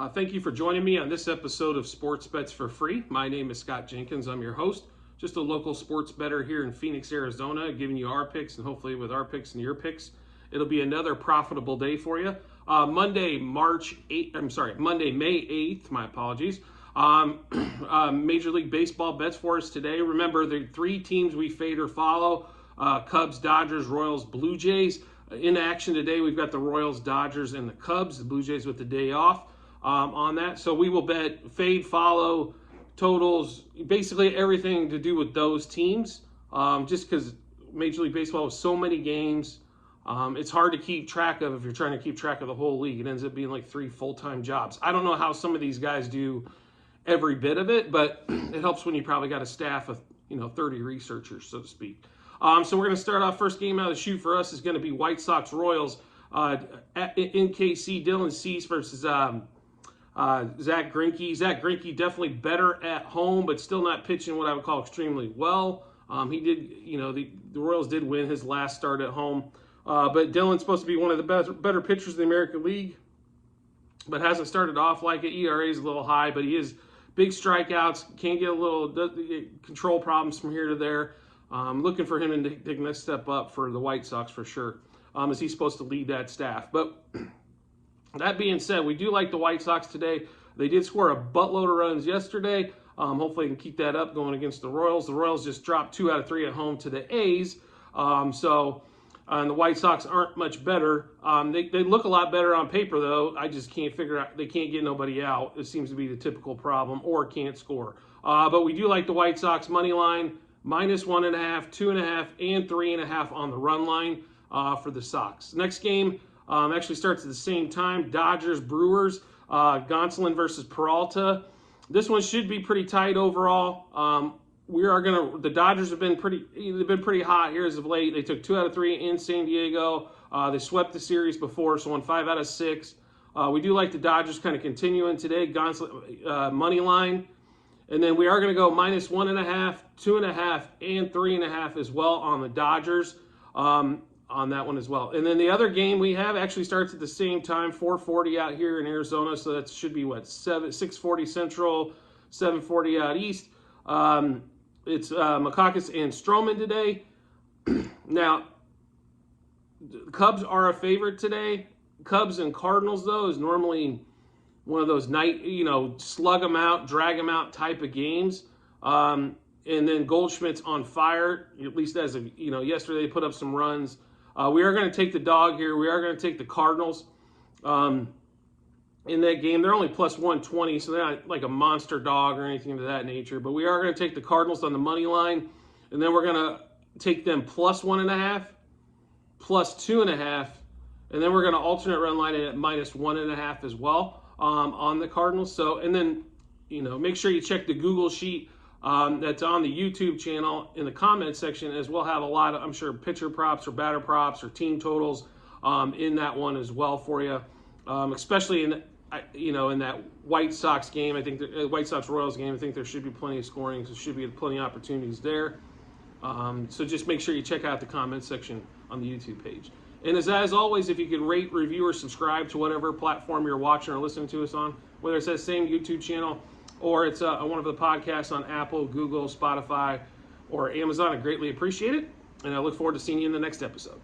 Thank you for joining me on this episode of Sports Bets for Free. My name is Scott Jenkins. I'm your host, just a local sports bettor here in Phoenix, Arizona, giving you our picks, and hopefully with our picks and your picks, it'll be another profitable day for you. Monday, May 8th, my apologies. Major League Baseball bets for us today. Remember, the three teams we fade or follow, Cubs, Dodgers, Royals, Blue Jays. In action today, we've got the Royals, Dodgers, and the Cubs. The Blue Jays with the day off on that. So we will bet, fade, follow, totals, basically everything to do with those teams. Just because Major League Baseball has so many games, it's hard to keep track of if you're trying to keep track of the whole league. It ends up being like 3 full-time jobs. I don't know how some of these guys do every bit of it, but it helps when you probably got a staff of 30 researchers, so to speak. So we're going to start off. First game out of the chute for us is going to be White Sox Royals in KC. Dylan Cease versus Zach Greinke. Zach Greinke definitely better at home, but still not pitching what I would call extremely well. He did, the Royals did win his last start at home, but Dylan's supposed to be one of the better pitchers in the American League, but hasn't started off like it. ERA is a little high, but he is big strikeouts. Can get a little control problems from here to there. Looking for him to take the next step up for the White Sox for sure, as he's supposed to lead that staff. But that being said, we do like the White Sox today. They did score a buttload of runs yesterday. Hopefully, they can keep that up going against the Royals. The Royals just dropped 2 out of 3 at home to the A's. And the White Sox aren't much better. They look a lot better on paper, though. I just can't figure out. They can't get nobody out. It seems to be the typical problem, or can't score. But we do like the White Sox money line, -1.5, 2.5, and 3.5 on the run line for the Sox. Next game actually starts at the same time. Dodgers, Brewers, Gonsolin versus Peralta. This one should be pretty tight overall. The Dodgers have been pretty hot here as of late. They took 2 out of 3 in San Diego. They swept the series before, so won 5 out of 6. We do like the Dodgers kind of continuing today. Gonsolin money line. And then we are going to go -1.5, 2.5, and 3.5 as well on the Dodgers on that one as well. And then the other game we have actually starts at the same time, 4:40 out here in Arizona. So that should be 6:40 Central, 7:40 out East. It's Moustakas and Stroman today. Now, the Cubs are a favorite today. Cubs and Cardinals, though, is normally one of those night, slug them out, drag them out type of games. And then Goldschmidt's on fire, at least as of, yesterday they put up some runs. We are going to take the dog here. We are going to take the Cardinals in that game. They're only +120, so they're not like a monster dog or anything of that nature. But we are going to take the Cardinals on the money line, and then we're going to take them +1.5, +2.5, and then we're going to alternate run line it at -1.5 as well on the Cardinals. So, and then, make sure you check the Google sheet that's on the YouTube channel in the comments section, as we'll have a lot of, I'm sure, pitcher props or batter props or team totals in that one as well for you, especially in that White Sox game. I think the White Sox Royals game, I think there should be plenty of scoring, so there should be plenty of opportunities there. So just make sure you check out the comments section on the YouTube page. And as always, if you could rate, review, or subscribe to whatever platform you're watching or listening to us on, whether it's that same YouTube channel or it's one of the podcasts on Apple, Google, Spotify, or Amazon, I greatly appreciate it. And I look forward to seeing you in the next episode.